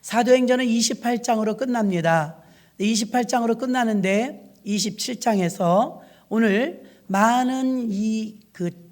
사도행전은 28장으로 끝납니다. 28장으로 끝나는데 27장에서 오늘 많은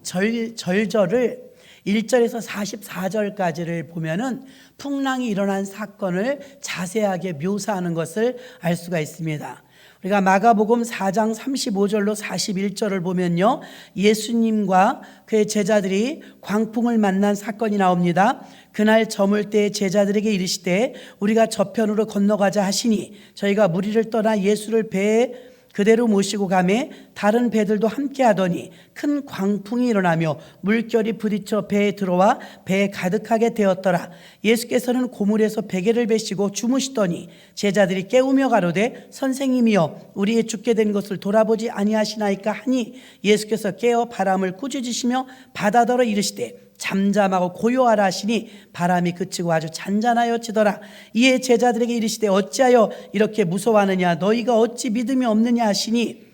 절절을 1절에서 44절까지를 보면은 풍랑이 일어난 사건을 자세하게 묘사하는 것을 알 수가 있습니다. 우리가 마가복음 4장 35절로 41절을 보면요, 예수님과 그의 제자들이 광풍을 만난 사건이 나옵니다. 그날 저물 때 제자들에게 이르시되 우리가 저편으로 건너가자 하시니 저희가 무리를 떠나 예수를 배에 그대로 모시고 가매 다른 배들도 함께 하더니 큰 광풍이 일어나며 물결이 부딪혀 배에 들어와 배에 가득하게 되었더라. 예수께서는 고물에서 베개를 베시고 주무시더니 제자들이 깨우며 가로되 선생님이여 우리의 죽게 된 것을 돌아보지 아니하시나이까 하니 예수께서 깨어 바람을 꾸짖으시며 바다더러 이르시되 잠잠하고 고요하라 하시니 바람이 그치고 아주 잔잔하여지더라. 이에 제자들에게 이르시되 어찌하여 이렇게 무서워하느냐 너희가 어찌 믿음이 없느냐 하시니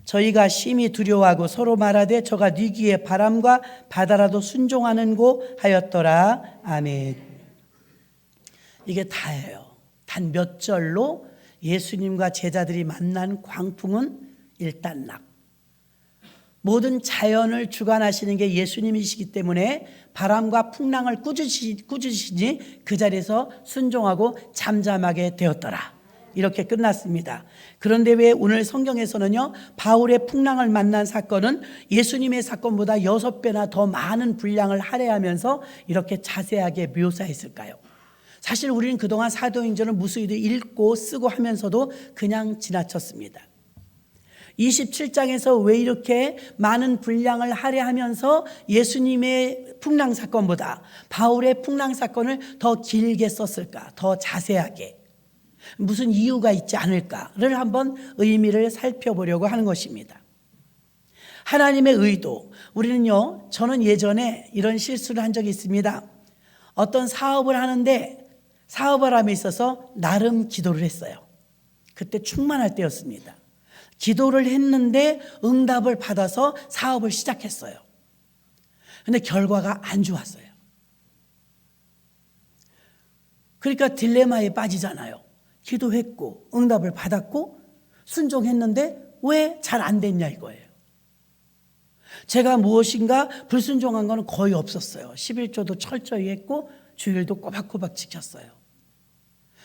저희가 심히 두려워하고 서로 말하되 저가 뉘기에 바람과 바다라도 순종하는고 하였더라. 아멘. 이게 다예요. 단 몇 절로 예수님과 제자들이 만난 광풍은 일단락. 모든 자연을 주관하시는 게 예수님이시기 때문에 바람과 풍랑을 꾸짖으시니 그 자리에서 순종하고 잠잠하게 되었더라. 이렇게 끝났습니다. 그런데 왜 오늘 성경에서는요, 바울의 풍랑을 만난 사건은 예수님의 사건보다 6배나 더 많은 분량을 할애하면서 이렇게 자세하게 묘사했을까요? 사실 우리는 그동안 사도행전을 무수히도 읽고 쓰고 하면서도 그냥 지나쳤습니다. 27장에서 왜 이렇게 많은 분량을 할애하면서 예수님의 풍랑 사건보다 바울의 풍랑 사건을 더 길게 썼을까? 더 자세하게. 무슨 이유가 있지 않을까를 한번 의미를 살펴보려고 하는 것입니다. 하나님의 의도. 우리는요, 저는 예전에 이런 실수를 한 적이 있습니다. 어떤 사업을 하는데 사업을 함에 있어서 나름 기도를 했어요. 그때 충만할 때였습니다. 기도를 했는데 응답을 받아서 사업을 시작했어요. 근데 결과가 안 좋았어요. 그러니까 딜레마에 빠지잖아요. 기도했고 응답을 받았고 순종했는데 왜 잘 안 됐냐 이거예요. 제가 무엇인가 불순종한 거는 거의 없었어요. 11조도 철저히 했고 주일도 꼬박꼬박 지켰어요.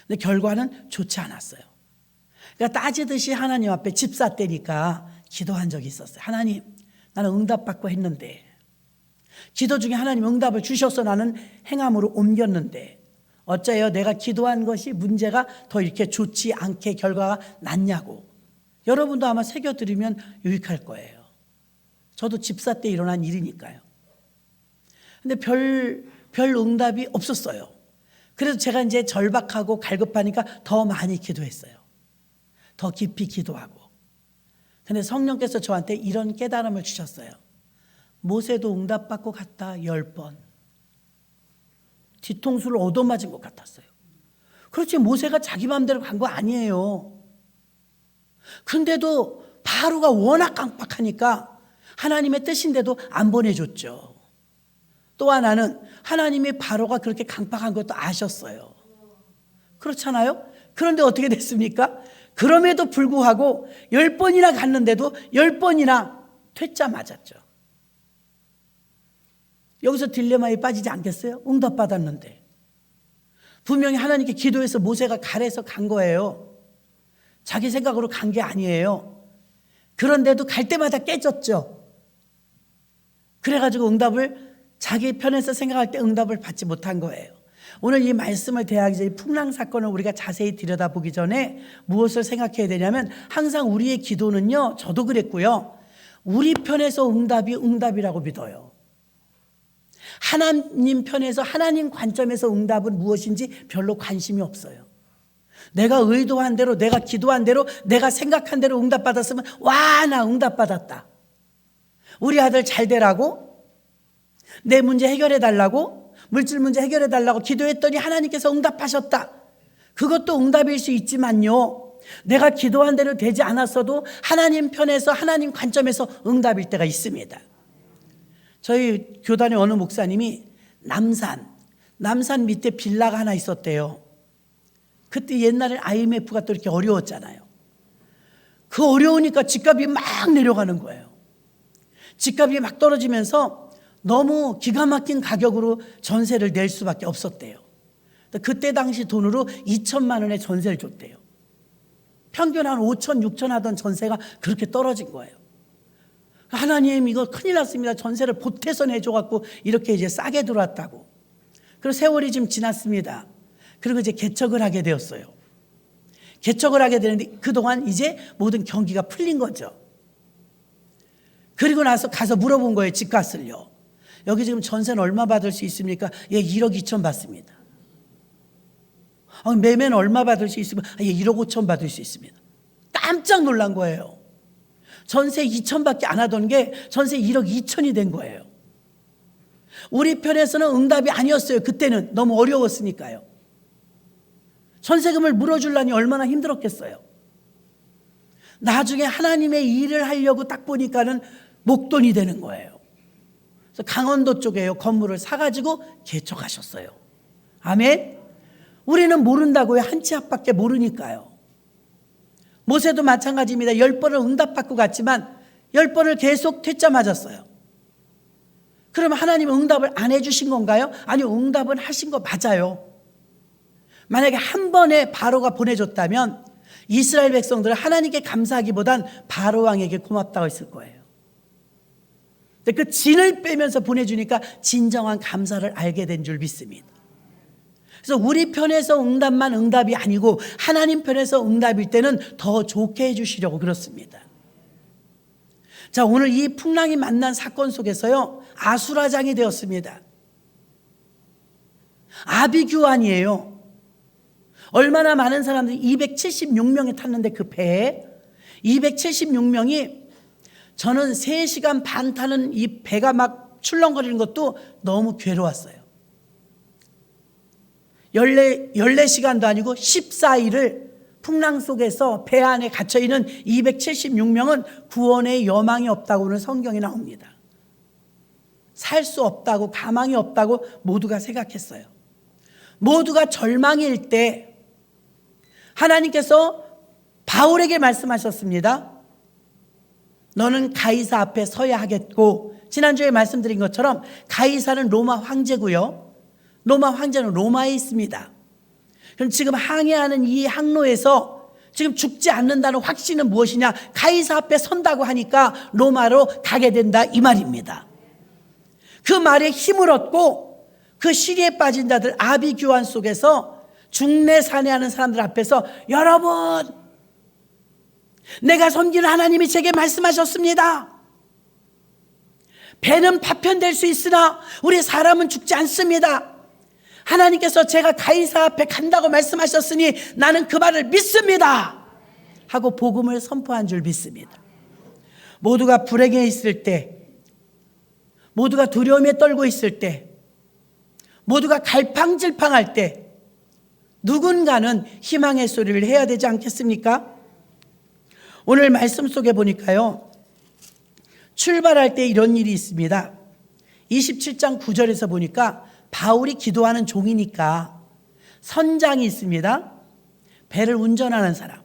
근데 결과는 좋지 않았어요. 그러니까 따지듯이 하나님 앞에 집사 때니까 기도한 적이 있었어요. 하나님, 나는 응답받고 했는데, 기도 중에 하나님 응답을 주셔서 나는 행함으로 옮겼는데 어째요 내가 기도한 것이 문제가 더 이렇게 좋지 않게 결과가 났냐고. 여러분도 아마 새겨들으면 유익할 거예요. 저도 집사 때 일어난 일이니까요. 근데 별 응답이 없었어요. 그래서 제가 이제 절박하고 갈급하니까 더 많이 기도했어요. 더 깊이 기도하고. 근데 성령께서 저한테 이런 깨달음을 주셨어요. 모세도 응답받고 갔다 10번. 뒤통수를 얻어맞은 것 같았어요. 그렇지 모세가 자기 마음대로 간 거 아니에요. 근데도 바로가 워낙 깜빡하니까 하나님의 뜻인데도 안 보내줬죠. 또 하나는 하나님이 바로가 그렇게 강팍한 것도 아셨어요. 그렇잖아요? 그런데 어떻게 됐습니까? 그럼에도 불구하고 10번이나 갔는데도 10번이나 퇴짜 맞았죠. 여기서 딜레마에 빠지지 않겠어요? 응답 받았는데. 분명히 하나님께 기도해서 모세가 가래서 간 거예요. 자기 생각으로 간 게 아니에요. 그런데도 갈 때마다 깨졌죠. 그래가지고 응답을 자기 편에서 생각할 때 응답을 받지 못한 거예요. 오늘 이 말씀을 대하기 전에 풍랑 사건을 우리가 자세히 들여다보기 전에 무엇을 생각해야 되냐면 항상 우리의 기도는요, 저도 그랬고요, 우리 편에서 응답이라고 믿어요. 하나님 편에서 하나님 관점에서 응답은 무엇인지 별로 관심이 없어요. 내가 의도한 대로, 내가 기도한 대로, 내가 생각한 대로 응답받았으면 와, 나 응답받았다. 우리 아들 잘 되라고, 내 문제 해결해 달라고, 물질 문제 해결해 달라고 기도했더니 하나님께서 응답하셨다. 그것도 응답일 수 있지만요, 내가 기도한 대로 되지 않았어도 하나님 편에서 하나님 관점에서 응답일 때가 있습니다. 저희 교단의 어느 목사님이 남산 밑에 빌라가 하나 있었대요. 그때 옛날에 IMF가 또 이렇게 어려웠잖아요. 그 어려우니까 집값이 막 내려가는 거예요. 집값이 막 떨어지면서 너무 기가 막힌 가격으로 전세를 낼 수밖에 없었대요. 그때 당시 돈으로 2천만 원에 전세를 줬대요. 평균 한 5천, 6천 하던 전세가 그렇게 떨어진 거예요. 하나님, 이거 큰일 났습니다. 전세를 보태서 내줘갖고 이렇게 이제 싸게 들어왔다고. 그리고 세월이 좀 지났습니다. 그리고 이제 개척을 하게 되었어요. 개척을 하게 되는데 그동안 이제 모든 경기가 풀린 거죠. 그리고 나서 가서 물어본 거예요. 집값을요. 여기 지금 전세는 얼마 받을 수 있습니까? 예, 1억 2천 받습니다. 매매는 얼마 받을 수 있습니까? 예, 1억 5천 받을 수 있습니다. 깜짝 놀란 거예요. 전세 2천밖에 안 하던 게 전세 1억 2천이 된 거예요. 우리 편에서는 응답이 아니었어요. 그때는 너무 어려웠으니까요. 전세금을 물어주려니 얼마나 힘들었겠어요. 나중에 하나님의 일을 하려고 딱 보니까는 목돈이 되는 거예요. 그래서 강원도 쪽에요, 건물을 사가지고 개척하셨어요. 아멘. 우리는 모른다고요. 한 치 앞밖에 모르니까요. 모세도 마찬가지입니다. 10번을 응답받고 갔지만 10번을 계속 퇴짜 맞았어요. 그러면 하나님은 응답을 안 해주신 건가요? 아니요, 응답은 하신 거 맞아요. 만약에 한 번에 바로가 보내줬다면 이스라엘 백성들은 하나님께 감사하기보단 바로 왕에게 고맙다고 했을 거예요. 근데 그 진을 빼면서 보내주니까 진정한 감사를 알게 된 줄 믿습니다. 그래서 우리 편에서 응답만 응답이 아니고 하나님 편에서 응답일 때는 더 좋게 해주시려고 그렇습니다. 자, 오늘 이 풍랑이 만난 사건 속에서요, 아수라장이 되었습니다. 아비규환이에요. 얼마나 많은 사람들이 276명이 탔는데 그 배에 276명이, 저는 3시간 반 타는 이 배가 막 출렁거리는 것도 너무 괴로웠어요. 14시간도 아니고 14일을 풍랑 속에서 배 안에 갇혀있는 276명은 구원의 여망이 없다고는 성경에 나옵니다. 살 수 없다고, 가망이 없다고 모두가 생각했어요. 모두가 절망일 때 하나님께서 바울에게 말씀하셨습니다. 너는 가이사 앞에 서야 하겠고, 지난주에 말씀드린 것처럼 가이사는 로마 황제고요, 로마 황제는 로마에 있습니다. 그럼 지금 항해하는 이 항로에서 지금 죽지 않는다는 확신은 무엇이냐? 가이사 앞에 선다고 하니까 로마로 가게 된다, 이 말입니다. 그 말에 힘을 얻고 그 시리에 빠진 자들 아비규환 속에서 중내 산해하는 사람들 앞에서, 여러분, 내가 섬기는 하나님이 제게 말씀하셨습니다. 배는 파편될 수 있으나 우리 사람은 죽지 않습니다. 하나님께서 제가 가이사 앞에 간다고 말씀하셨으니 나는 그 말을 믿습니다 하고 복음을 선포한 줄 믿습니다. 모두가 불행해 있을 때, 모두가 두려움에 떨고 있을 때, 모두가 갈팡질팡할 때 누군가는 희망의 소리를 해야 되지 않겠습니까? 오늘 말씀 속에 보니까요, 출발할 때 이런 일이 있습니다. 27장 9절에서 보니까 바울이 기도하는 종이니까 선장이 있습니다. 배를 운전하는 사람,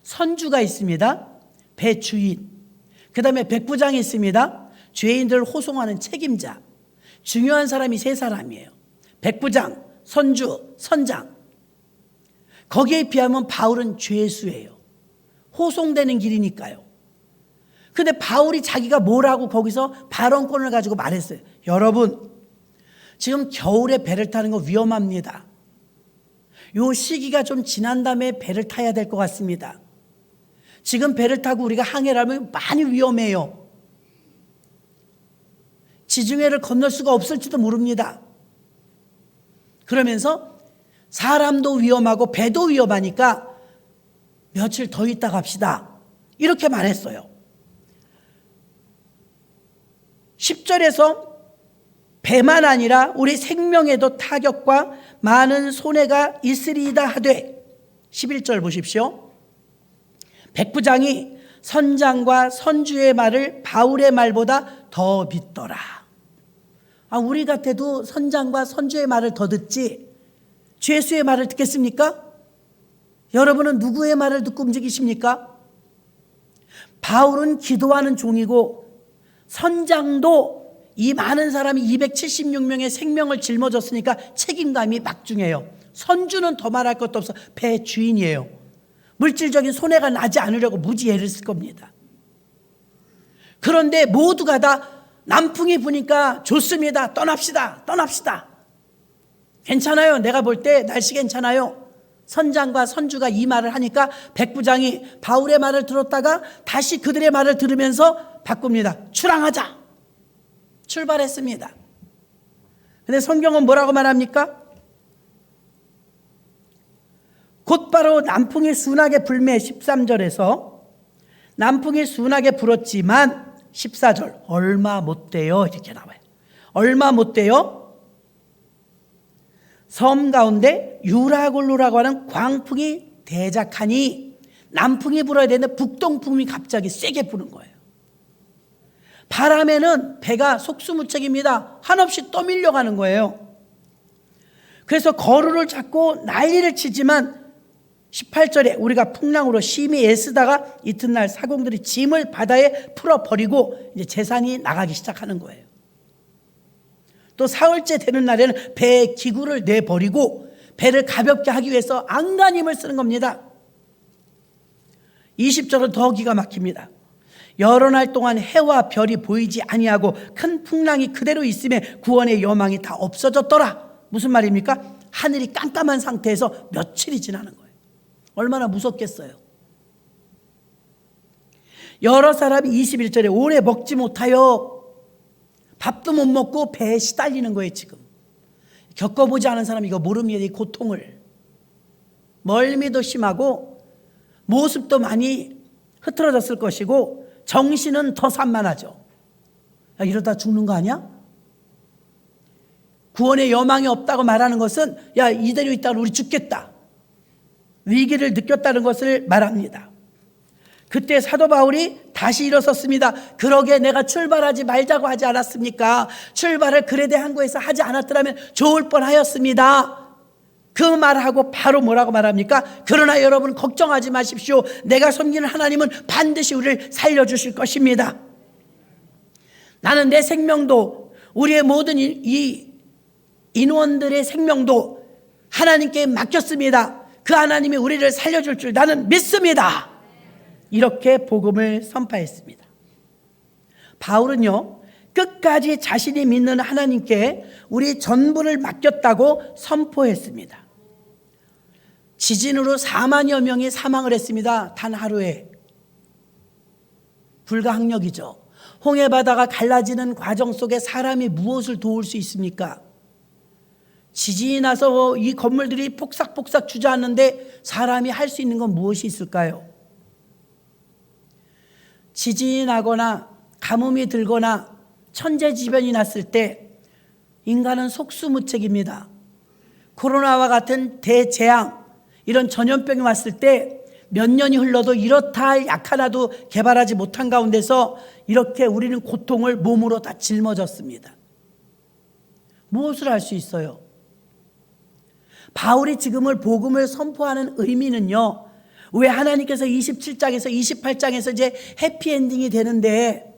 선주가 있습니다. 배 주인, 그 다음에 백부장이 있습니다. 죄인들을 호송하는 책임자. 중요한 사람이 3사람이에요. 백부장, 선주, 선장. 거기에 비하면 바울은 죄수예요. 호송되는 길이니까요. 근데 바울이 자기가 뭐라고 거기서 발언권을 가지고 말했어요. 여러분, 지금 겨울에 배를 타는 거 위험합니다. 요 시기가 좀 지난 다음에 배를 타야 될 것 같습니다. 지금 배를 타고 우리가 항해를 하면 많이 위험해요. 지중해를 건널 수가 없을지도 모릅니다. 그러면서 사람도 위험하고 배도 위험하니까 며칠 더 있다 갑시다, 이렇게 말했어요. 10절에서 배만 아니라 우리 생명에도 타격과 많은 손해가 있으리이다 하되, 11절 보십시오. 백부장이 선장과 선주의 말을 바울의 말보다 더 믿더라. 우리 같아도 선장과 선주의 말을 더 듣지 죄수의 말을 듣겠습니까? 여러분은 누구의 말을 듣고 움직이십니까? 바울은 기도하는 종이고 선장도 이 많은 사람이 276명의 생명을 짊어졌으니까 책임감이 막중해요. 선주는 더 말할 것도 없어 배 주인이에요. 물질적인 손해가 나지 않으려고 무지 애를 쓸 겁니다. 그런데 모두가 다 남풍이 부니까 좋습니다. 떠납시다. 괜찮아요. 내가 볼 때 날씨 괜찮아요. 선장과 선주가 이 말을 하니까 백부장이 바울의 말을 들었다가 다시 그들의 말을 들으면서 바꿉니다. 출항하자. 출발했습니다. 근데 성경은 뭐라고 말합니까? 곧바로 남풍이 순하게 불매 13절에서 남풍이 순하게 불었지만 14절 얼마 못 돼요 이렇게 나와요. 얼마 못 돼요? 섬 가운데 유라굴루라고 하는 광풍이 대작하니 남풍이 불어야 되는데 북동풍이 갑자기 세게 부는 거예요. 바람에는 배가 속수무책입니다. 한없이 떠밀려가는 거예요. 그래서 거루를 잡고 난리를 치지만 18절에 우리가 풍랑으로 심히 애쓰다가 이튿날 사공들이 짐을 바다에 풀어버리고 이제 재산이 나가기 시작하는 거예요. 또 사흘째 되는 날에는 배의 기구를 내버리고 배를 가볍게 하기 위해서 안간힘을 쓰는 겁니다. 20절은 더 기가 막힙니다. 여러 날 동안 해와 별이 보이지 아니하고 큰 풍랑이 그대로 있음에 구원의 여망이 다 없어졌더라. 무슨 말입니까? 하늘이 깜깜한 상태에서 며칠이 지나는 거예요. 얼마나 무섭겠어요. 여러 사람이 21절에 오래 먹지 못하여 밥도 못 먹고 배에 시달리는 거예요. 지금 겪어보지 않은 사람이 이거 모릅니다. 이 고통을. 멀미도 심하고 모습도 많이 흐트러졌을 것이고 정신은 더 산만하죠. 야, 이러다 죽는 거 아니야? 구원의 여망이 없다고 말하는 것은 야 이대로 있다가 우리 죽겠다. 위기를 느꼈다는 것을 말합니다. 그때 사도 바울이 다시 일어섰습니다. 그러게 내가 출발하지 말자고 하지 않았습니까? 출발을 그레데 항구에서 하지 않았더라면 좋을 뻔하였습니다. 그 말하고 바로 뭐라고 말합니까? 그러나 여러분 걱정하지 마십시오. 내가 섬기는 하나님은 반드시 우리를 살려주실 것입니다. 나는 내 생명도 우리의 모든 이 인원들의 생명도 하나님께 맡겼습니다. 그 하나님이 우리를 살려줄 줄 나는 믿습니다. 이렇게 복음을 선포했습니다. 바울은요 끝까지 자신이 믿는 하나님께 우리 전부를 맡겼다고 선포했습니다. 지진으로 4만여 명이 사망을 했습니다. 단 하루에. 불가항력이죠. 홍해바다가 갈라지는 과정 속에 사람이 무엇을 도울 수 있습니까? 지진이 나서 이 건물들이 폭삭폭삭 주저앉는데 사람이 할 수 있는 건 무엇이 있을까요? 지진이 나거나 가뭄이 들거나 천재지변이 났을 때 인간은 속수무책입니다. 코로나와 같은 대재앙, 이런 전염병이 왔을 때 몇 년이 흘러도 이렇다 할 약 하나도 개발하지 못한 가운데서 이렇게 우리는 고통을 몸으로 다 짊어졌습니다. 무엇을 할 수 있어요? 바울이 지금을 복음을 선포하는 의미는요, 왜 하나님께서 27장에서 28장에서 이제 해피엔딩이 되는데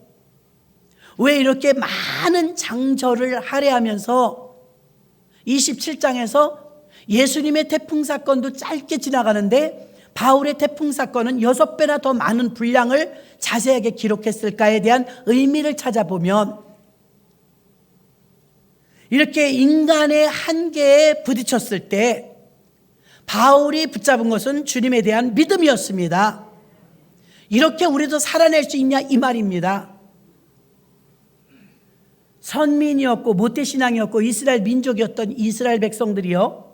왜 이렇게 많은 장절을 할애하면서 27장에서 예수님의 태풍 사건도 짧게 지나가는데 바울의 태풍 사건은 6배나 더 많은 분량을 자세하게 기록했을까에 대한 의미를 찾아보면 이렇게 인간의 한계에 부딪혔을 때 바울이 붙잡은 것은 주님에 대한 믿음이었습니다. 이렇게 우리도 살아낼 수 있냐 이 말입니다. 선민이었고 모태신앙이었고 이스라엘 민족이었던 이스라엘 백성들이요,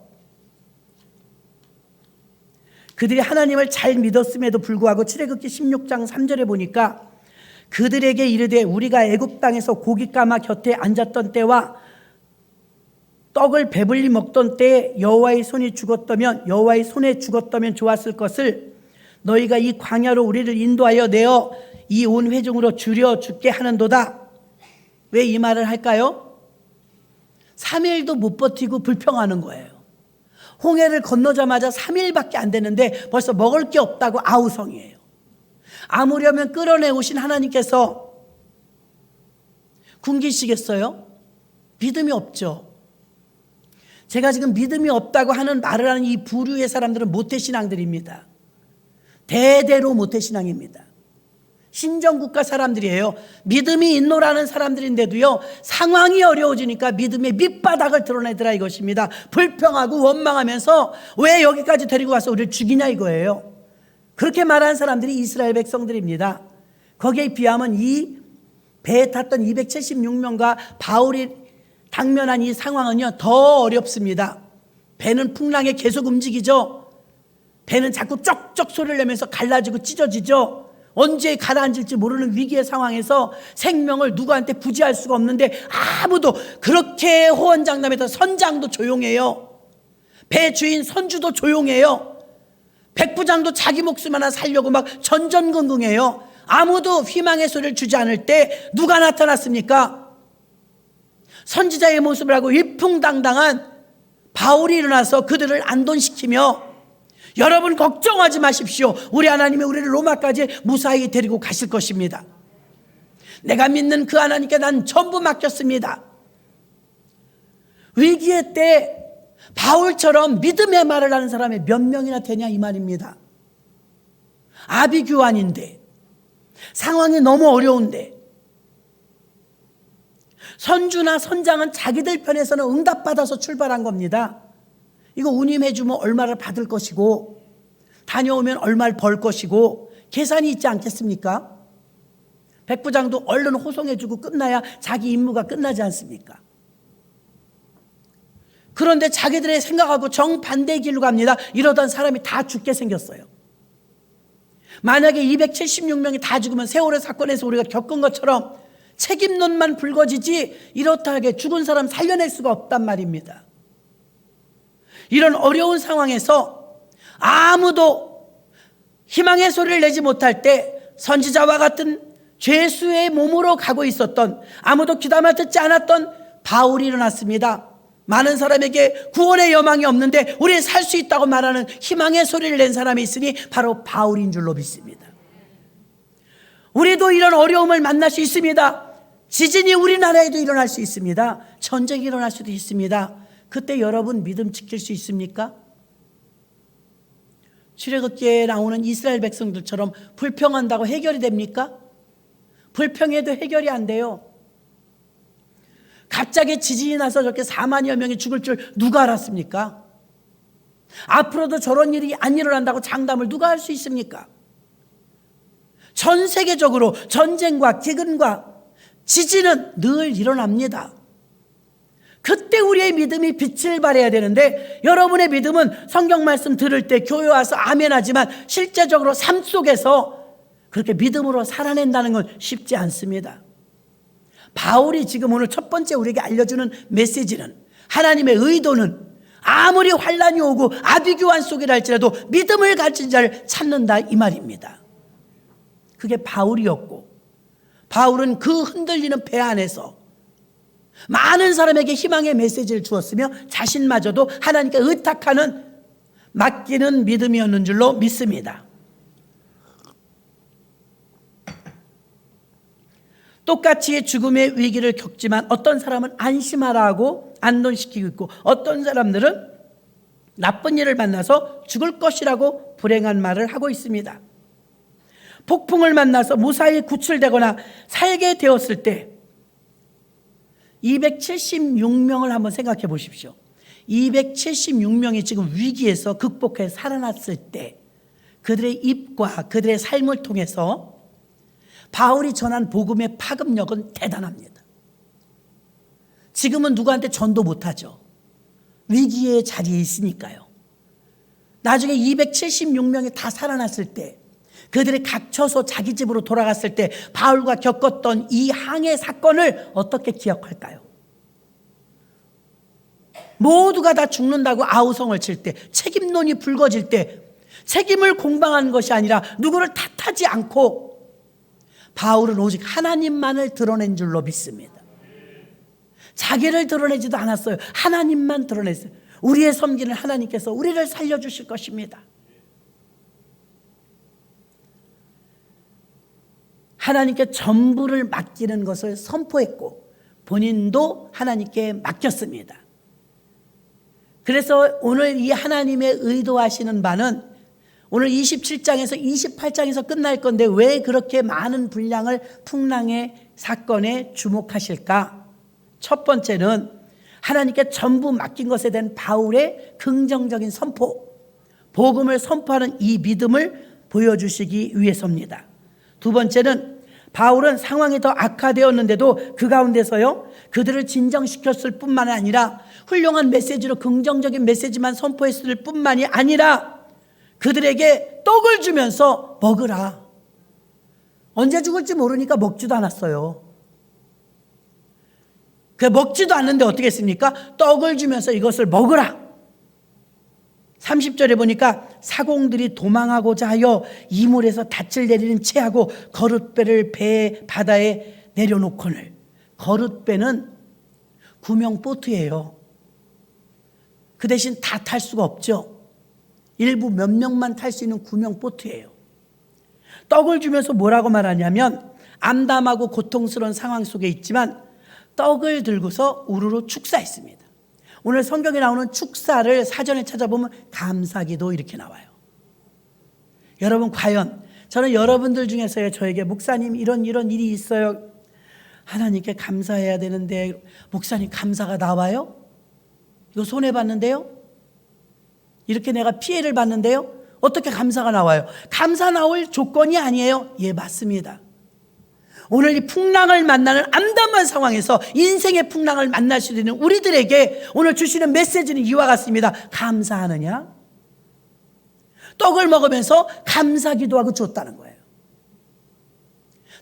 그들이 하나님을 잘 믿었음에도 불구하고 출애굽기 16장 3절에 보니까 그들에게 이르되 우리가 애굽 땅에서 고기 까마 곁에 앉았던 때와 떡을 배불리 먹던 때에 여호와의 손에 죽었다면 좋았을 것을 너희가 이 광야로 우리를 인도하여 내어 이 온 회중으로 줄여 죽게 하는도다. 왜 이 말을 할까요? 3일도 못 버티고 불평하는 거예요. 홍해를 건너자마자 3일밖에 안 됐는데 벌써 먹을 게 없다고 아우성이에요. 아무려면 끌어내오신 하나님께서 굶기시겠어요? 믿음이 없죠. 제가 지금 믿음이 없다고 하는 말을 하는 이 부류의 사람들은 모태신앙들입니다. 대대로 모태신앙입니다. 신정국가 사람들이에요. 믿음이 있노라는 사람들인데도요, 상황이 어려워지니까 믿음의 밑바닥을 드러내더라 이것입니다. 불평하고 원망하면서 왜 여기까지 데리고 와서 우리를 죽이냐 이거예요. 그렇게 말하는 사람들이 이스라엘 백성들입니다. 거기에 비하면 이 배에 탔던 276명과 바울이 당면한 이 상황은요, 더 어렵습니다. 배는 풍랑에 계속 움직이죠. 배는 자꾸 쩍쩍 소리를 내면서 갈라지고 찢어지죠. 언제 가라앉을지 모르는 위기의 상황에서 생명을 누구한테 부지할 수가 없는데 아무도, 그렇게 호언장담해서 선장도 조용해요. 배 주인 선주도 조용해요. 백부장도 자기 목숨 하나 살려고 막 전전긍긍해요. 아무도 희망의 소리를 주지 않을 때 누가 나타났습니까? 선지자의 모습을 하고 위풍당당한 바울이 일어나서 그들을 안돈시키며, 여러분 걱정하지 마십시오. 우리 하나님이 우리를 로마까지 무사히 데리고 가실 것입니다. 내가 믿는 그 하나님께 난 전부 맡겼습니다. 위기의 때 바울처럼 믿음의 말을 하는 사람이 몇 명이나 되냐 이 말입니다. 아비규환인데, 상황이 너무 어려운데, 선주나 선장은 자기들 편에서는 응답받아서 출발한 겁니다. 이거 운임해주면 얼마를 받을 것이고 다녀오면 얼마를 벌 것이고 계산이 있지 않겠습니까? 백부장도 얼른 호송해주고 끝나야 자기 임무가 끝나지 않습니까? 그런데 자기들의 생각하고 정반대의 길로 갑니다. 이러던 사람이 다 죽게 생겼어요. 만약에 276명이 다 죽으면 세월의 사건에서 우리가 겪은 것처럼 책임론만 불거지지 이렇다하게 죽은 사람 살려낼 수가 없단 말입니다. 이런 어려운 상황에서 아무도 희망의 소리를 내지 못할 때 선지자와 같은 죄수의 몸으로 가고 있었던, 아무도 귀담아 듣지 않았던 바울이 일어났습니다. 많은 사람에게 구원의 여망이 없는데 우리 살 수 있다고 말하는 희망의 소리를 낸 사람이 있으니 바로 바울인 줄로 믿습니다. 우리도 이런 어려움을 만날 수 있습니다. 지진이 우리나라에도 일어날 수 있습니다. 전쟁이 일어날 수도 있습니다. 그때 여러분 믿음 지킬 수 있습니까? 출애굽기에 나오는 이스라엘 백성들처럼 불평한다고 해결이 됩니까? 불평해도 해결이 안 돼요. 갑자기 지진이 나서 저렇게 4만여 명이 죽을 줄 누가 알았습니까? 앞으로도 저런 일이 안 일어난다고 장담을 누가 할 수 있습니까? 전 세계적으로 전쟁과 기근과 지진은 늘 일어납니다. 그때 우리의 믿음이 빛을 발해야 되는데, 여러분의 믿음은 성경 말씀 들을 때 교회 와서 아멘하지만 실제적으로 삶 속에서 그렇게 믿음으로 살아낸다는 건 쉽지 않습니다. 바울이 지금 오늘 첫 번째 우리에게 알려주는 메시지는, 하나님의 의도는 아무리 환란이 오고 아비규환 속이라 할지라도 믿음을 가진 자를 찾는다 이 말입니다. 그게 바울이었고, 바울은 그 흔들리는 배 안에서 많은 사람에게 희망의 메시지를 주었으며 자신마저도 하나님께 의탁하는, 맡기는 믿음이었는 줄로 믿습니다. 똑같이 죽음의 위기를 겪지만 어떤 사람은 안심하라 하고 안돈시키고 있고, 어떤 사람들은 나쁜 일을 만나서 죽을 것이라고 불행한 말을 하고 있습니다. 폭풍을 만나서 무사히 구출되거나 살게 되었을 때 276명을 한번 생각해 보십시오. 276명이 지금 위기에서 극복해 살아났을 때 그들의 입과 그들의 삶을 통해서 바울이 전한 복음의 파급력은 대단합니다. 지금은 누구한테 전도 못하죠. 위기의 자리에 있으니까요. 나중에 276명이 다 살아났을 때, 그들이 갇혀서 자기 집으로 돌아갔을 때 바울과 겪었던 이 항해 사건을 어떻게 기억할까요? 모두가 다 죽는다고 아우성을 칠 때, 책임론이 불거질 때 책임을 공방하는 것이 아니라 누구를 탓하지 않고 바울은 오직 하나님만을 드러낸 줄로 믿습니다. 자기를 드러내지도 않았어요. 하나님만 드러냈어요. 우리의 섬기는 하나님께서 우리를 살려주실 것입니다. 하나님께 전부를 맡기는 것을 선포했고 본인도 하나님께 맡겼습니다. 그래서 오늘 이 하나님의 의도하시는 바는 오늘 27장에서 28장에서 끝날 건데 왜 그렇게 많은 분량을 풍랑의 사건에 주목하실까? 첫 번째는 하나님께 전부 맡긴 것에 대한 바울의 긍정적인 선포, 복음을 선포하는 이 믿음을 보여주시기 위해서입니다. 두 번째는 바울은 상황이 더 악화되었는데도 그 가운데서요 그들을 진정시켰을 뿐만 아니라 훌륭한 메시지로 긍정적인 메시지만 선포했을 뿐만이 아니라 그들에게 떡을 주면서 먹으라. 언제 죽을지 모르니까 먹지도 않았어요. 그 먹지도 않는데 어떻게 했습니까? 떡을 주면서 이것을 먹으라. 30절에 보니까 사공들이 도망하고자 하여 이물에서 닻을 내리는 채하고 거룻배를 배 바다에 내려놓거늘. 거룻배는 구명 보트예요. 그 대신 다 탈 수가 없죠. 일부 몇 명만 탈 수 있는 구명 보트예요. 떡을 주면서 뭐라고 말하냐면 암담하고 고통스러운 상황 속에 있지만 떡을 들고서 우르르 축사했습니다. 오늘 성경에 나오는 축사를 사전에 찾아보면 감사기도 이렇게 나와요. 여러분 과연 저는 여러분들 중에서요 저에게 목사님 이런 일이 있어요. 하나님께 감사해야 되는데 목사님 감사가 나와요? 이거 손해봤는데요? 이렇게 내가 피해를 봤는데요? 어떻게 감사가 나와요? 감사 나올 조건이 아니에요. 예, 맞습니다. 오늘 이 풍랑을 만나는 암담한 상황에서 인생의 풍랑을 만날 수 있는 우리들에게 오늘 주시는 메시지는 이와 같습니다. 감사하느냐? 떡을 먹으면서 감사 기도하고 줬다는 거예요.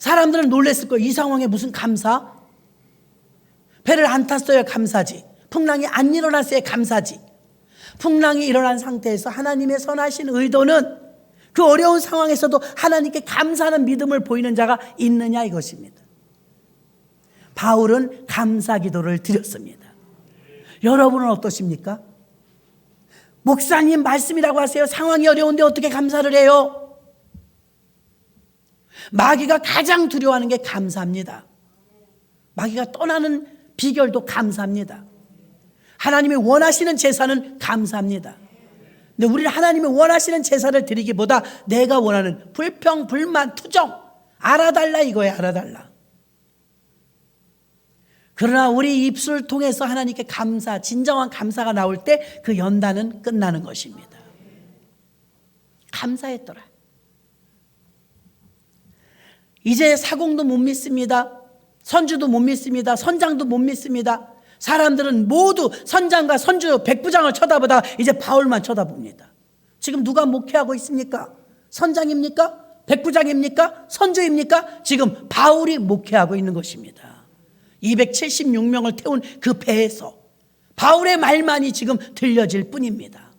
사람들은 놀랬을 거예요. 이 상황에 무슨 감사? 배를 안 탔어야 감사지. 풍랑이 안 일어났어야 감사지. 풍랑이 일어난 상태에서 하나님의 선하신 의도는 그 어려운 상황에서도 하나님께 감사하는 믿음을 보이는 자가 있느냐 이것입니다. 바울은 감사 기도를 드렸습니다. 여러분은 어떠십니까? 목사님 말씀이라고 하세요. 상황이 어려운데 어떻게 감사를 해요? 마귀가 가장 두려워하는 게 감사입니다. 마귀가 떠나는 비결도 감사입니다. 하나님이 원하시는 제사는 감사합니다. 근데 우리는 하나님이 원하시는 제사를 드리기보다 내가 원하는 불평, 불만, 투정 알아달라 이거예요. 알아달라. 그러나 우리 입술을 통해서 하나님께 감사, 진정한 감사가 나올 때 그 연단은 끝나는 것입니다. 감사했더라. 이제 사공도 못 믿습니다. 선주도 못 믿습니다. 선장도 못 믿습니다. 사람들은 모두 선장과 선주, 백부장을 쳐다보다 이제 바울만 쳐다봅니다. 지금 누가 목회하고 있습니까? 선장입니까? 백부장입니까? 선주입니까? 지금 바울이 목회하고 있는 것입니다. 276명을 태운 그 배에서 바울의 말만이 지금 들려질 뿐입니다.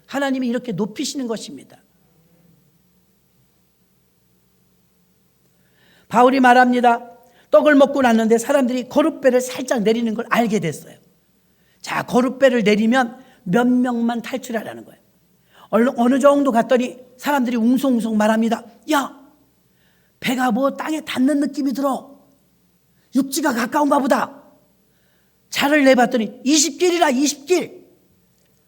하나님이 이렇게 높이시는 것입니다. 바울이 말합니다. 떡을 먹고 났는데 사람들이 거룻배를 살짝 내리는 걸 알게 됐어요. 자, 거룻배를 내리면 몇 명만 탈출하라는 거예요. 어느 정도 갔더니 사람들이 웅성웅성 말합니다. 야, 배가 뭐 땅에 닿는 느낌이 들어. 육지가 가까운가 보다. 차를 내봤더니 20길이라 20길.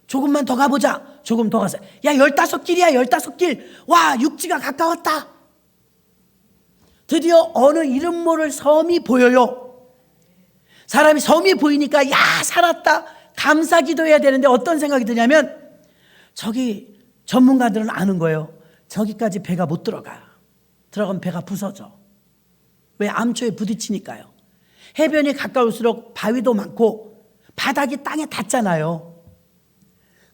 조금만 더 가보자. 조금 더 가서 야 15길이야 15길. 와 육지가 가까웠다. 드디어 어느 이름 모를 섬이 보여요. 사람이 섬이 보이니까 야 살았다. 감사 기도해야 되는데 어떤 생각이 드냐면 저기 전문가들은 아는 거예요. 저기까지 배가 못 들어가. 들어가면 배가 부서져. 왜? 암초에 부딪히니까요. 해변이 가까울수록 바위도 많고 바닥이 땅에 닿잖아요.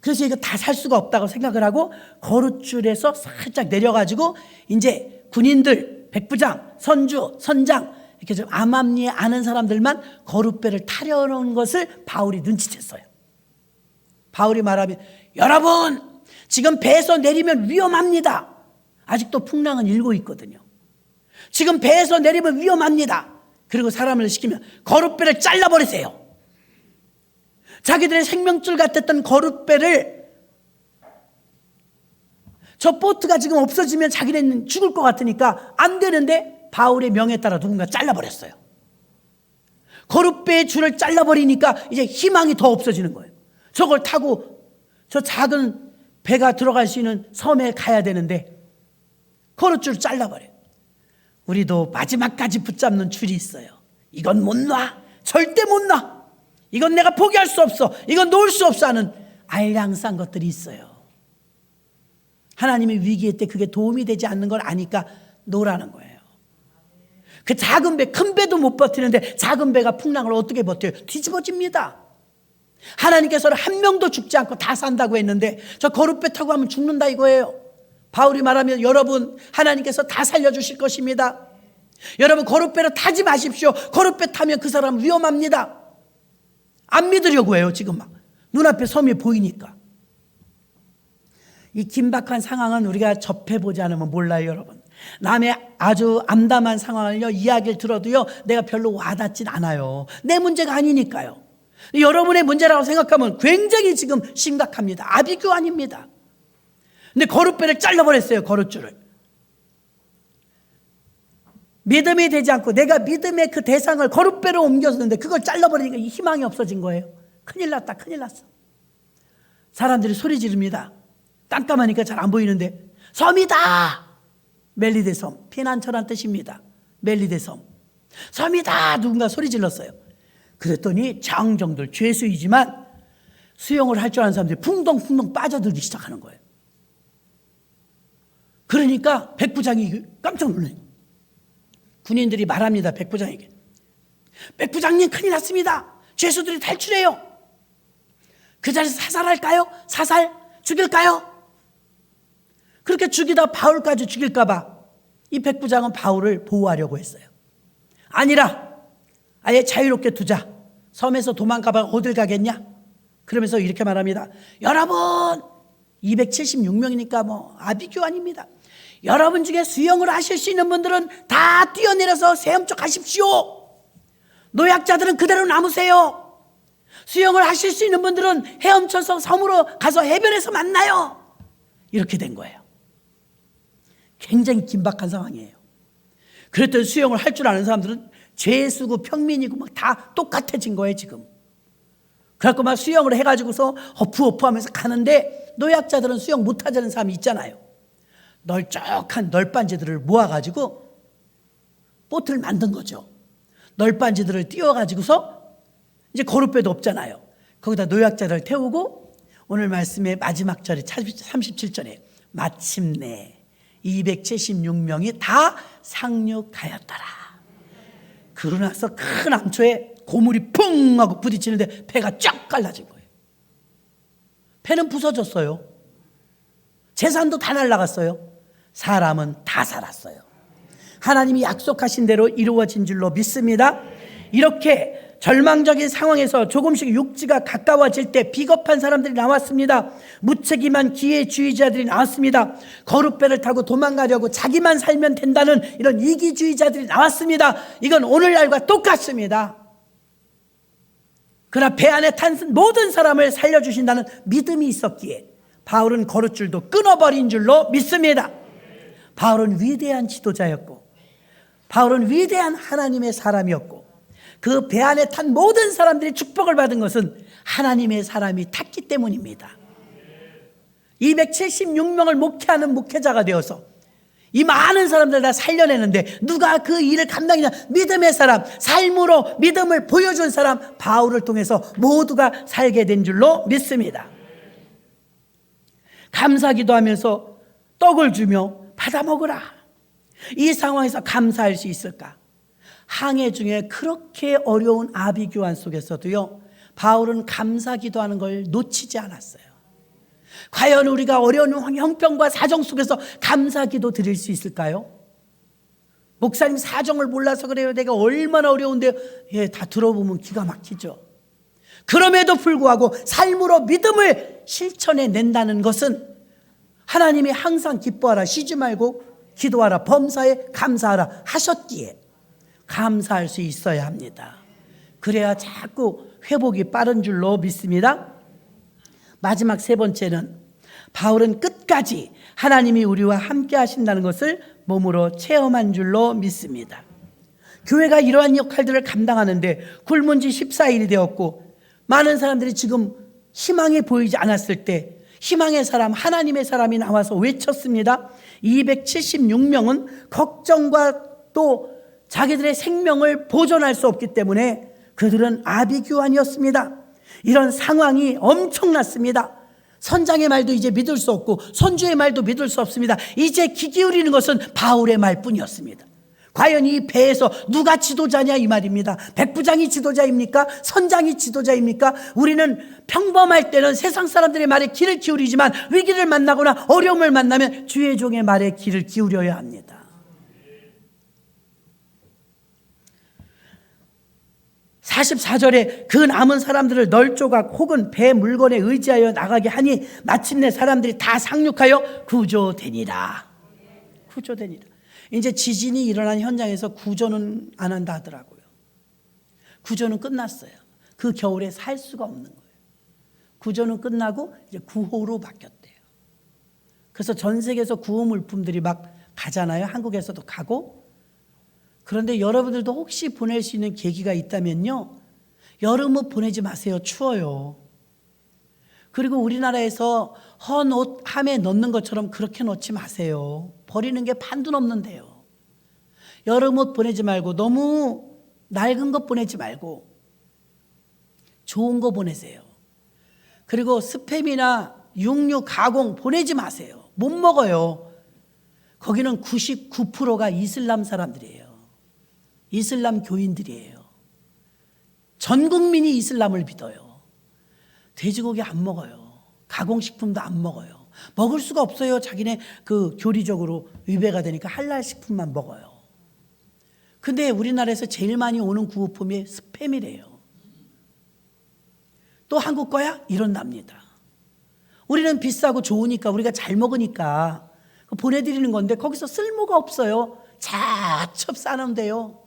그래서 이거 다 살 수가 없다고 생각을 하고 거룻줄에서 살짝 내려가지고 이제 군인들, 백부장, 선주, 선장 이렇게 좀 암암리에 아는 사람들만 거룻배를 타려는 것을 바울이 눈치챘어요. 바울이 말하면 여러분 지금 배에서 내리면 위험합니다. 아직도 풍랑은 일고 있거든요. 지금 배에서 내리면 위험합니다. 그리고 사람을 시키면 거룻배를 잘라버리세요. 자기들의 생명줄 같았던 거룻배를, 저 보트가 지금 없어지면 자기네는 죽을 것 같으니까 안 되는데 바울의 명에 따라 누군가 잘라버렸어요. 거룻배의 줄을 잘라버리니까 이제 희망이 더 없어지는 거예요. 저걸 타고 저 작은 배가 들어갈 수 있는 섬에 가야 되는데 거룻줄을 잘라버려요. 우리도 마지막까지 붙잡는 줄이 있어요. 이건 못 놔. 절대 못 놔. 이건 내가 포기할 수 없어. 이건 놓을 수 없어 하는 알량싼 것들이 있어요. 하나님의 위기의 때 그게 도움이 되지 않는 걸 아니까 놓으라는 거예요. 그 작은 배, 큰 배도 못 버티는데 작은 배가 풍랑을 어떻게 버텨요? 뒤집어집니다. 하나님께서는 한 명도 죽지 않고 다 산다고 했는데 저 거룻배 타고 하면 죽는다 이거예요. 바울이 말하면 여러분 하나님께서 다 살려주실 것입니다. 여러분 거룻배로 타지 마십시오. 거룻배 타면 그 사람 위험합니다. 안 믿으려고 해요. 지금 막 눈앞에 섬이 보이니까. 이 긴박한 상황은 우리가 접해보지 않으면 몰라요. 여러분, 남의 아주 암담한 상황을요 이야기를 들어도요 내가 별로 와닿진 않아요. 내 문제가 아니니까요. 여러분의 문제라고 생각하면 굉장히 지금 심각합니다. 아비규 아닙니다. 근데 거룻배를 잘라버렸어요. 거룻줄을. 믿음이 되지 않고 내가 믿음의 그 대상을 거룻배로 옮겼는데 그걸 잘라버리니까 희망이 없어진 거예요. 큰일 났다, 큰일 났어. 사람들이 소리 지릅니다. 깜깜하니까 잘 안 보이는데 섬이다. 멜리데 섬, 피난처란 뜻입니다. 멜리데 섬, 섬이다. 누군가 소리 질렀어요. 그랬더니 장정들, 죄수이지만 수영을 할 줄 아는 사람들이 풍덩풍덩 빠져들기 시작하는 거예요. 그러니까 백부장이 깜짝 놀라요. 군인들이 말합니다. 백부장에게, 백부장님 큰일 났습니다. 죄수들이 탈출해요. 그 자리에서 사살할까요? 사살? 죽일까요? 그렇게 죽이다 바울까지 죽일까 봐 이 백부장은 바울을 보호하려고 했어요. 아니라 아예 자유롭게 두자. 섬에서 도망가봐 어딜 가겠냐? 그러면서 이렇게 말합니다. 여러분 276명이니까 뭐 아비규 아닙니다. 여러분 중에 수영을 하실 수 있는 분들은 다 뛰어내려서 헤엄쳐 가십시오. 노약자들은 그대로 남으세요. 수영을 하실 수 있는 분들은 헤엄쳐서 섬으로 가서 해변에서 만나요. 이렇게 된 거예요. 굉장히 긴박한 상황이에요. 그랬더니 수영을 할 줄 아는 사람들은 죄수고 평민이고 막 다 똑같아진 거예요 지금. 그래갖고 막 수영을 해가지고서 허푸허푸 하면서 가는데 노약자들은 수영 못하자는 사람이 있잖아요. 널쩍한 널빤지들을 모아가지고 보트를 만든 거죠. 널빤지들을 띄워가지고서 이제 거룻배도 없잖아요. 거기다 노약자를 태우고 오늘 말씀의 마지막 절에 37절에 마침내 276명이 다 상륙하였더라. 그러고 나서 큰 암초에 고물이 펑 하고 부딪히는데 배가 쫙 갈라진 거예요. 배는 부서졌어요. 재산도 다 날아갔어요. 사람은 다 살았어요. 하나님이 약속하신 대로 이루어진 줄로 믿습니다. 이렇게 절망적인 상황에서 조금씩 육지가 가까워질 때 비겁한 사람들이 나왔습니다. 무책임한 기회주의자들이 나왔습니다. 거룻배를 타고 도망가려고 자기만 살면 된다는 이런 이기주의자들이 나왔습니다. 이건 오늘날과 똑같습니다. 그러나 배 안에 탄 모든 사람을 살려주신다는 믿음이 있었기에 바울은 거룻줄도 끊어버린 줄로 믿습니다. 바울은 위대한 지도자였고 바울은 위대한 하나님의 사람이었고 그 배 안에 탄 모든 사람들이 축복을 받은 것은 하나님의 사람이 탔기 때문입니다. 276명을 목회하는 목회자가 되어서 이 많은 사람들 다 살려내는데 누가 그 일을 감당하냐? 믿음의 사람, 삶으로 믿음을 보여준 사람 바울을 통해서 모두가 살게 된 줄로 믿습니다. 감사기도 하면서 떡을 주며 받아 먹으라. 이 상황에서 감사할 수 있을까? 항해 중에 그렇게 어려운 아비규환 속에서도요 바울은 감사기도하는 걸 놓치지 않았어요. 과연 우리가 어려운 형편과 사정 속에서 감사기도 드릴 수 있을까요? 목사님 사정을 몰라서 그래요. 내가 얼마나 어려운데요. 예, 다 들어보면 기가 막히죠. 그럼에도 불구하고 삶으로 믿음을 실천해 낸다는 것은 하나님이 항상 기뻐하라, 쉬지 말고 기도하라, 범사에 감사하라 하셨기에 감사할 수 있어야 합니다. 그래야 자꾸 회복이 빠른 줄로 믿습니다. 마지막 세 번째는 바울은 끝까지 하나님이 우리와 함께 하신다는 것을 몸으로 체험한 줄로 믿습니다. 교회가 이러한 역할들을 감당하는데 굶은 지 14일이 되었고 많은 사람들이 지금 희망이 보이지 않았을 때 희망의 사람, 하나님의 사람이 나와서 외쳤습니다. 276명은 걱정과 또 자기들의 생명을 보존할 수 없기 때문에 그들은 아비규환이었습니다. 이런 상황이 엄청났습니다. 선장의 말도 이제 믿을 수 없고 선주의 말도 믿을 수 없습니다. 이제 귀 기울이는 것은 바울의 말뿐이었습니다. 과연 이 배에서 누가 지도자냐 이 말입니다. 백부장이 지도자입니까? 선장이 지도자입니까? 우리는 평범할 때는 세상 사람들의 말에 귀를 기울이지만 위기를 만나거나 어려움을 만나면 주의 종의 말에 귀를 기울여야 합니다. 44절에 그 남은 사람들을 널조각 혹은 배 물건에 의지하여 나가게 하니 마침내 사람들이 다 상륙하여 구조되니라. 구조되니라. 이제 지진이 일어난 현장에서 구조는 안 한다 하더라고요. 구조는 끝났어요. 그 겨울에 살 수가 없는 거예요. 구조는 끝나고 이제 구호로 바뀌었대요. 그래서 전 세계에서 구호 물품들이 막 가잖아요. 한국에서도 가고. 그런데 여러분들도 혹시 보낼 수 있는 계기가 있다면요, 여름옷 보내지 마세요. 추워요. 그리고 우리나라에서 헌 옷 함에 넣는 것처럼 그렇게 넣지 마세요. 버리는 게 반도 넘는데요. 여름옷 보내지 말고 너무 낡은 것 보내지 말고 좋은 거 보내세요. 그리고 스팸이나 육류 가공 보내지 마세요. 못 먹어요. 거기는 99%가 이슬람 사람들이에요. 이슬람 교인들이에요. 전 국민이 이슬람을 믿어요. 돼지고기 안 먹어요. 가공식품도 안 먹어요. 먹을 수가 없어요. 자기네 그 교리적으로 위배가 되니까 할랄 식품만 먹어요. 근데 우리나라에서 제일 많이 오는 구호품이 스팸이래요. 또 한국 거야? 이런답니다. 우리는 비싸고 좋으니까 우리가 잘 먹으니까 보내드리는 건데 거기서 쓸모가 없어요. 자첩 싸는데요.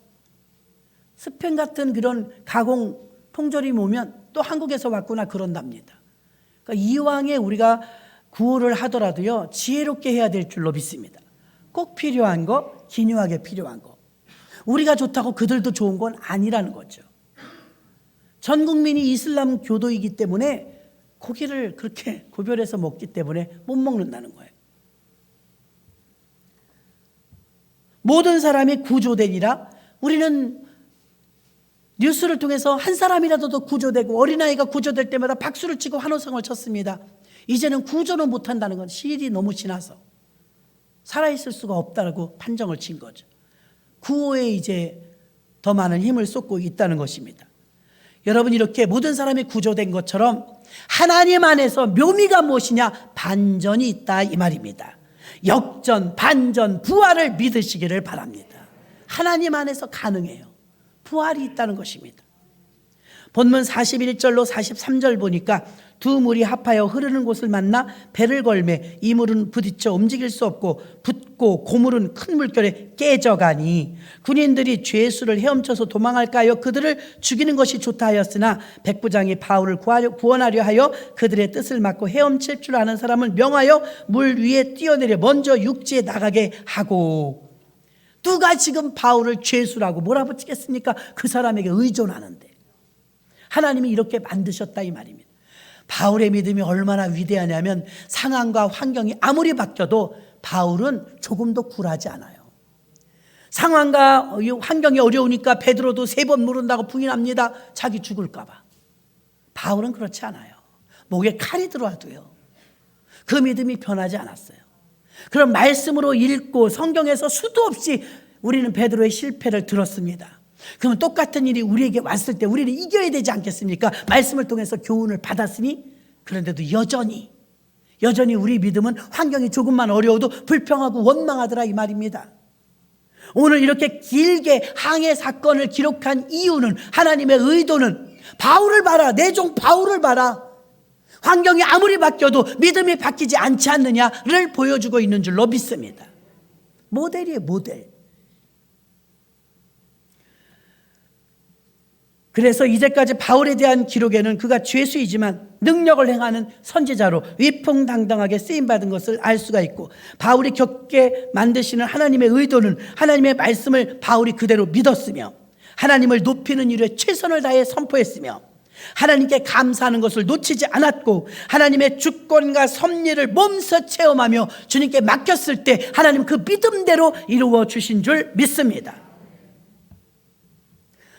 스팸 같은 그런 가공 통조림이 오면 또 한국에서 왔구나 그런답니다. 그러니까 이왕에 우리가 구호를 하더라도요, 지혜롭게 해야 될 줄로 믿습니다. 꼭 필요한 거, 기묘하게 필요한 거. 우리가 좋다고 그들도 좋은 건 아니라는 거죠. 전 국민이 이슬람 교도이기 때문에 고기를 그렇게 구별해서 먹기 때문에 못 먹는다는 거예요. 모든 사람이 구조되니라. 우리는 뉴스를 통해서 한 사람이라도 더 구조되고 어린아이가 구조될 때마다 박수를 치고 환호성을 쳤습니다. 이제는 구조는 못한다는 건 시일이 너무 지나서 살아있을 수가 없다고 판정을 친 거죠. 구호에 이제 더 많은 힘을 쏟고 있다는 것입니다. 여러분, 이렇게 모든 사람이 구조된 것처럼 하나님 안에서 묘미가 무엇이냐? 반전이 있다 이 말입니다. 역전, 반전, 부활을 믿으시기를 바랍니다. 하나님 안에서 가능해요. 부활이 있다는 것입니다. 본문 41절로 43절 보니까 두 물이 합하여 흐르는 곳을 만나 배를 걸매 이 물은 부딪혀 움직일 수 없고 붓고 고물은 큰 물결에 깨져가니 군인들이 죄수를 헤엄쳐서 도망할까 하여 그들을 죽이는 것이 좋다 하였으나 백부장이 바울을 구원하려 하여 그들의 뜻을 막고 헤엄칠 줄 아는 사람을 명하여 물 위에 뛰어내려 먼저 육지에 나가게 하고. 누가 지금 바울을 죄수라고 몰아붙이겠습니까? 그 사람에게 의존하는데. 하나님이 이렇게 만드셨다 이 말입니다. 바울의 믿음이 얼마나 위대하냐면 상황과 환경이 아무리 바뀌어도 바울은 조금도 굴하지 않아요. 상황과 환경이 어려우니까 베드로도 3번 물은다고 부인합니다. 자기 죽을까 봐. 바울은 그렇지 않아요. 목에 칼이 들어와도요, 그 믿음이 변하지 않았어요. 그럼 말씀으로 읽고 성경에서 수도 없이 우리는 베드로의 실패를 들었습니다. 그러면 똑같은 일이 우리에게 왔을 때 우리는 이겨야 되지 않겠습니까? 말씀을 통해서 교훈을 받았으니. 그런데도 여전히 우리 믿음은 환경이 조금만 어려워도 불평하고 원망하더라 이 말입니다. 오늘 이렇게 길게 항해 사건을 기록한 이유는, 하나님의 의도는 바울을 봐라, 내 종 바울을 봐라, 환경이 아무리 바뀌어도 믿음이 바뀌지 않지 않느냐를 보여주고 있는 줄로 믿습니다. 모델이에요, 모델. 그래서 이제까지 바울에 대한 기록에는 그가 죄수이지만 능력을 행하는 선지자로 위풍당당하게 쓰임받은 것을 알 수가 있고, 바울이 겪게 만드시는 하나님의 의도는 하나님의 말씀을 바울이 그대로 믿었으며 하나님을 높이는 일에 최선을 다해 선포했으며 하나님께 감사하는 것을 놓치지 않았고, 하나님의 주권과 섭리를 몸소 체험하며 주님께 맡겼을 때 하나님 그 믿음대로 이루어 주신 줄 믿습니다.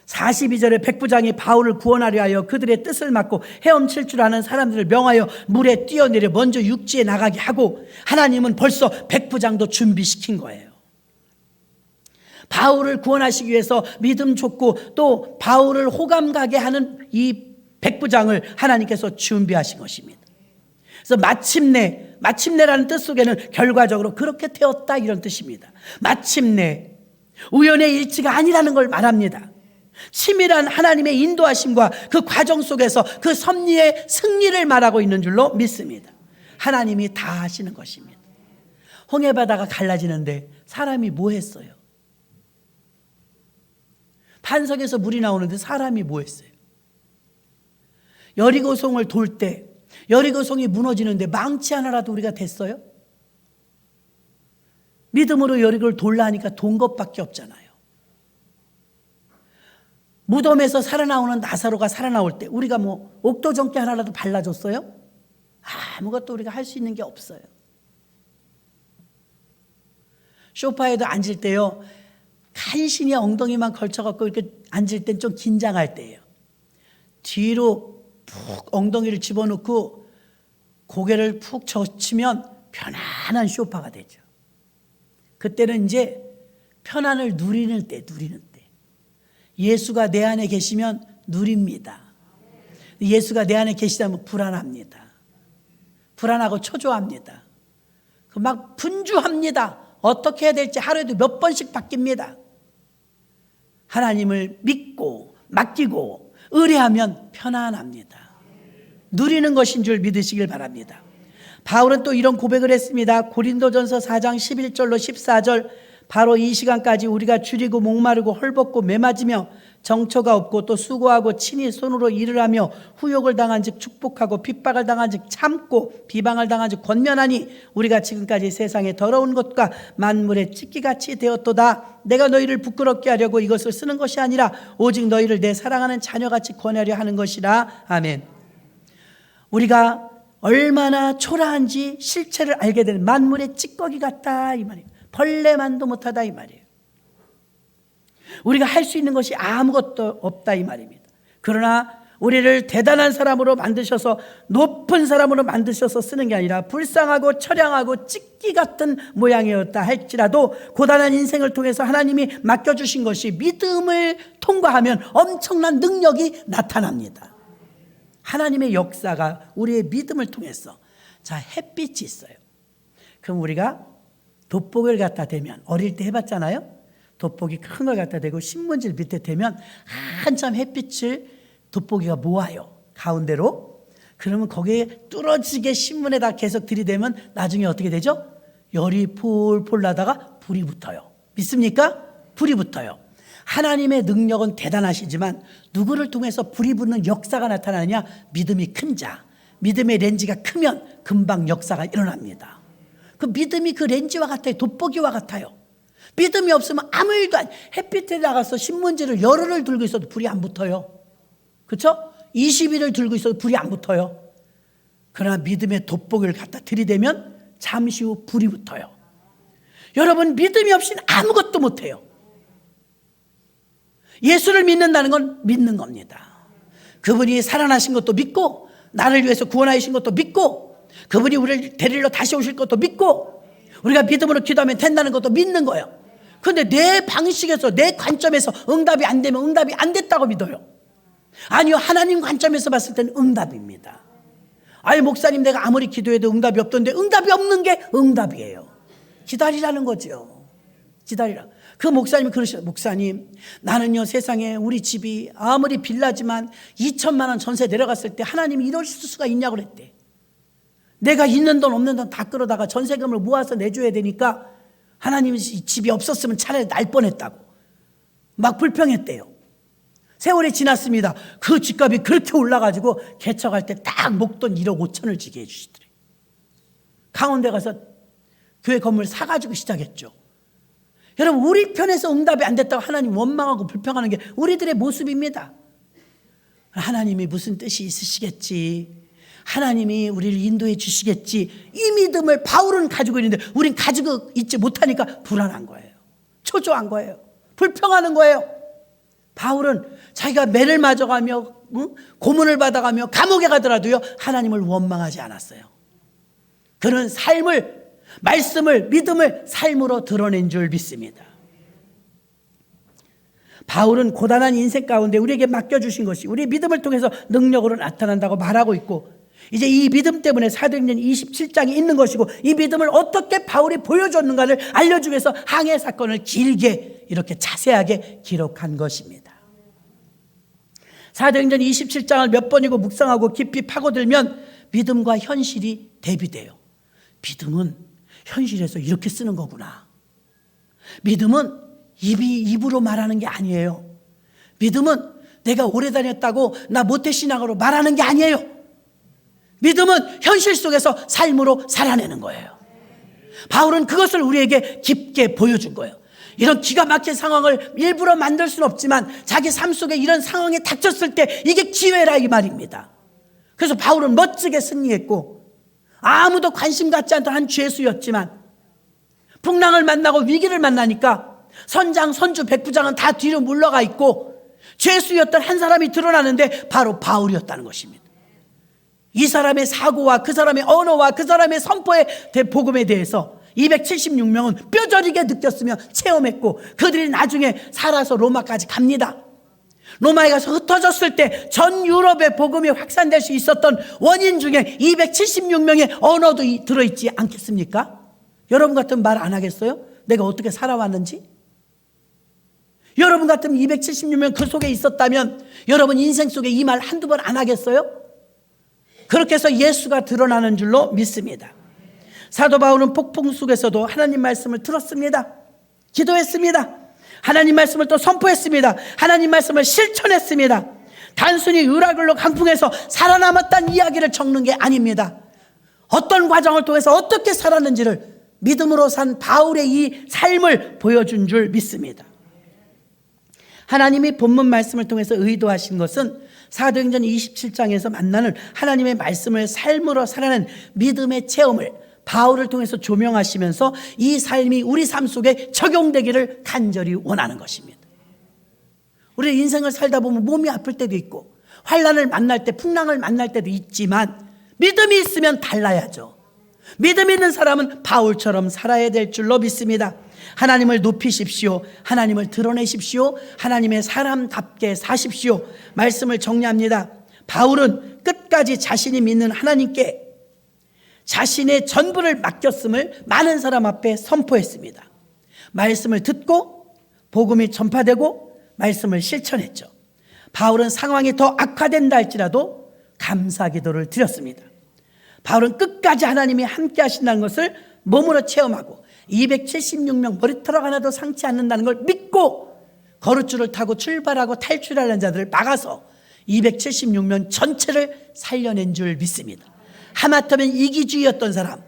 42절에 백부장이 바울을 구원하려 하여 그들의 뜻을 막고 헤엄칠 줄 아는 사람들을 명하여 물에 뛰어내려 먼저 육지에 나가게 하고, 하나님은 벌써 백부장도 준비시킨 거예요. 바울을 구원하시기 위해서 믿음 좋고 또 바울을 호감 가게 하는 이 백부장을 하나님께서 준비하신 것입니다. 그래서 마침내라는 뜻 속에는 결과적으로 그렇게 되었다, 이런 뜻입니다. 마침내, 우연의 일치가 아니라는 걸 말합니다. 치밀한 하나님의 인도하심과 그 과정 속에서 그 섭리의 승리를 말하고 있는 줄로 믿습니다. 하나님이 다 하시는 것입니다. 홍해바다가 갈라지는데 사람이 뭐 했어요? 반석에서 물이 나오는데 사람이 뭐 했어요? 여리고성을 돌 때 여리고성이 무너지는데 망치 하나라도 우리가 됐어요? 믿음으로 여리고를 돌라니까 돈 것밖에 없잖아요. 무덤에서 살아나오는 나사로가 살아나올 때 우리가 뭐 옥도전기 하나라도 발라줬어요? 아무것도 우리가 할 수 있는 게 없어요. 소파에도 앉을 때요, 간신히 엉덩이만 걸쳐갖고 이렇게 앉을 땐 좀 긴장할 때예요. 뒤로 푹 엉덩이를 집어넣고 고개를 푹 젖히면 편안한 소파가 되죠. 그때는 이제 편안을 누리는 때. 예수가 내 안에 계시면 누립니다. 예수가 내 안에 계시다면 불안합니다. 불안하고 초조합니다. 막 분주합니다. 어떻게 해야 될지 하루에도 몇 번씩 바뀝니다. 하나님을 믿고 맡기고 의뢰하면 편안합니다. 누리는 것인 줄 믿으시길 바랍니다. 바울은 또 이런 고백을 했습니다. 고린도전서 4장 11절로 14절, 바로 이 시간까지 우리가 줄이고 목마르고 헐벗고 매맞으며 정처가 없고 또 수고하고 친히 손으로 일을 하며 후욕을 당한 즉 축복하고 핍박을 당한 즉 참고 비방을 당한 즉 권면하니 우리가 지금까지 세상에 더러운 것과 만물의 찢기같이 되었도다. 내가 너희를 부끄럽게 하려고 이것을 쓰는 것이 아니라 오직 너희를 내 사랑하는 자녀같이 권하려 하는 것이라. 아멘. 우리가 얼마나 초라한지 실체를 알게 되는, 만물의 찌꺼기 같다 이 말이에요. 벌레만도 못하다 이 말이에요. 우리가 할 수 있는 것이 아무것도 없다 이 말입니다. 그러나 우리를 대단한 사람으로 만드셔서 높은 사람으로 만드셔서 쓰는 게 아니라 불쌍하고 처량하고 찢기 같은 모양이었다 할지라도 고단한 인생을 통해서 하나님이 맡겨주신 것이 믿음을 통과하면 엄청난 능력이 나타납니다. 하나님의 역사가 우리의 믿음을 통해서, 자, 햇빛이 있어요. 그럼 우리가 돋보기를 갖다 대면, 어릴 때 해봤잖아요. 돋보기 큰 걸 갖다 대고 신문지를 밑에 대면 한참 햇빛을 돋보기가 모아요, 가운데로. 그러면 거기에 뚫어지게 신문에다 계속 들이대면 나중에 어떻게 되죠? 열이 폴폴 나다가 불이 붙어요. 믿습니까? 불이 붙어요. 하나님의 능력은 대단하시지만 누구를 통해서 불이 붙는 역사가 나타나느냐? 믿음이 큰 자, 믿음의 렌즈가 크면 금방 역사가 일어납니다. 그 믿음이 그 렌즈와 같아요. 돋보기와 같아요. 믿음이 없으면 아무 일도 아니, 햇빛에 나가서 신문지를 열흘을 들고 있어도 불이 안 붙어요. 그렇죠? 20일을 들고 있어도 불이 안 붙어요. 그러나 믿음의 돋보기를 갖다 들이대면 잠시 후 불이 붙어요. 여러분, 믿음이 없이는 아무것도 못해요. 예수를 믿는다는 건 믿는 겁니다. 그분이 살아나신 것도 믿고, 나를 위해서 구원하신 것도 믿고, 그분이 우리를 데리러 다시 오실 것도 믿고, 우리가 믿음으로 기도하면 된다는 것도 믿는 거예요. 그런데 내 방식에서, 내 관점에서 응답이 안 되면 응답이 안 됐다고 믿어요. 아니요, 하나님 관점에서 봤을 때는 응답입니다. 아니, 목사님, 내가 아무리 기도해도 응답이 없던데, 응답이 없는 게 응답이에요. 기다리라는 거죠. 기다리라. 그 목사님이 그러셔요. 목사님, 나는요, 세상에 우리 집이 아무리 빌라지만 2천만 원 전세 내려갔을 때 하나님이 이러실 수가 있냐고 그랬대. 내가 있는 돈 없는 돈 다 끌어다가 전세금을 모아서 내줘야 되니까 하나님이 집이 없었으면 차라리 날 뻔했다고 막 불평했대요. 세월이 지났습니다. 그 집값이 그렇게 올라가지고 개척할 때 딱 목돈 1억 5천을 지게 해주시더래요. 강원대 가서 교회 건물 사가지고 시작했죠. 여러분, 우리 편에서 응답이 안 됐다고 하나님 원망하고 불평하는 게 우리들의 모습입니다. 하나님이 무슨 뜻이 있으시겠지, 하나님이 우리를 인도해 주시겠지, 이 믿음을 바울은 가지고 있는데 우린 가지고 있지 못하니까 불안한 거예요. 초조한 거예요. 불평하는 거예요. 바울은 자기가 매를 맞아가며 고문을 받아가며 감옥에 가더라도요, 하나님을 원망하지 않았어요. 그는 삶을, 말씀을, 믿음을 삶으로 드러낸 줄 믿습니다. 바울은 고단한 인생 가운데 우리에게 맡겨주신 것이 우리 믿음을 통해서 능력으로 나타난다고 말하고 있고, 이제 이 믿음 때문에 사도행전 27장이 있는 것이고, 이 믿음을 어떻게 바울이 보여줬는가를 알려주기 위해서 항해 사건을 길게 이렇게 자세하게 기록한 것입니다. 사도행전 27장을 몇 번이고 묵상하고 깊이 파고들면 믿음과 현실이 대비돼요. 믿음은 현실에서 이렇게 쓰는 거구나. 믿음은 입으로 말하는 게 아니에요. 믿음은 내가 오래 다녔다고 나 모태신앙으로 말하는 게 아니에요. 믿음은 현실 속에서 삶으로 살아내는 거예요. 바울은 그것을 우리에게 깊게 보여준 거예요. 이런 기가 막힌 상황을 일부러 만들 수는 없지만 자기 삶 속에 이런 상황이 닥쳤을 때 이게 기회라, 이 말입니다. 그래서 바울은 멋지게 승리했고, 아무도 관심 갖지 않던 한 죄수였지만 풍랑을 만나고 위기를 만나니까 선장, 선주, 백부장은 다 뒤로 물러가 있고 죄수였던 한 사람이 드러나는데 바로 바울이었다는 것입니다. 이 사람의 사고와 그 사람의 언어와 그 사람의 선포의 복음에 대해서 276명은 뼈저리게 느꼈으며 체험했고, 그들이 나중에 살아서 로마까지 갑니다. 로마에 가서 흩어졌을 때 전 유럽의 복음이 확산될 수 있었던 원인 중에 276명의 언어도 들어있지 않겠습니까? 여러분 같으면 말 안 하겠어요? 내가 어떻게 살아왔는지? 여러분 같으면 276명 그 속에 있었다면 여러분 인생 속에 이 말 한두 번 안 하겠어요? 그렇게 해서 예수가 드러나는 줄로 믿습니다. 사도 바울은 폭풍 속에서도 하나님 말씀을 들었습니다. 기도했습니다. 하나님 말씀을 또 선포했습니다. 하나님 말씀을 실천했습니다. 단순히 유라굴로 강풍에서 살아남았다는 이야기를 적는 게 아닙니다. 어떤 과정을 통해서 어떻게 살았는지를 믿음으로 산 바울의 이 삶을 보여준 줄 믿습니다. 하나님이 본문 말씀을 통해서 의도하신 것은 사도행전 27장에서 만나는 하나님의 말씀을 삶으로 살아낸 믿음의 체험을 바울을 통해서 조명하시면서 이 삶이 우리 삶 속에 적용되기를 간절히 원하는 것입니다. 우리 인생을 살다 보면 몸이 아플 때도 있고 환난을 만날 때, 풍랑을 만날 때도 있지만 믿음이 있으면 달라야죠. 믿음 있는 사람은 바울처럼 살아야 될 줄로 믿습니다. 하나님을 높이십시오. 하나님을 드러내십시오. 하나님의 사람답게 사십시오. 말씀을 정리합니다. 바울은 끝까지 자신이 믿는 하나님께 자신의 전부를 맡겼음을 많은 사람 앞에 선포했습니다. 말씀을 듣고 복음이 전파되고 말씀을 실천했죠. 바울은 상황이 더 악화된다 할지라도 감사 기도를 드렸습니다. 바울은 끝까지 하나님이 함께 하신다는 것을 몸으로 체험하고 276명 머리털 하나도 상치 않는다는 걸 믿고 거룻줄을 타고 출발하고 탈출하는 자들을 막아서 276명 전체를 살려낸 줄 믿습니다. 하마터면 이기주의였던 사람,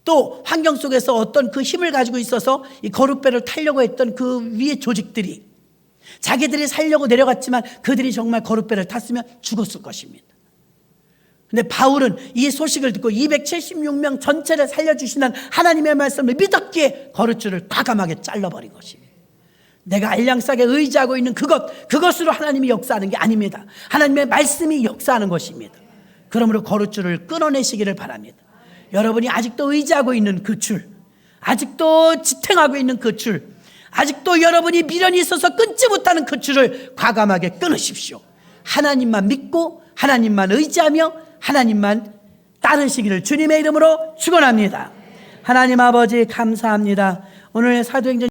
또 환경 속에서 어떤 그 힘을 가지고 있어서 이 거룻배를 타려고 했던 그 위의 조직들이 자기들이 살려고 내려갔지만 그들이 정말 거룻배를 탔으면 죽었을 것입니다. 근데 바울은 이 소식을 듣고 276명 전체를 살려주신다는 하나님의 말씀을 믿었기에 거룻줄을 과감하게 잘라버린 것입니다. 내가 알량싸게 의지하고 있는 그것으로 하나님이 역사하는 게 아닙니다. 하나님의 말씀이 역사하는 것입니다. 그러므로 거룻줄을 끊어내시기를 바랍니다. 여러분이 아직도 의지하고 있는 그 줄, 아직도 지탱하고 있는 그 줄, 아직도 여러분이 미련이 있어서 끊지 못하는 그 줄을 과감하게 끊으십시오. 하나님만 믿고 하나님만 의지하며 하나님만 따르시기를 주님의 이름으로 축원합니다. 하나님 아버지 감사합니다. 오늘 사도행전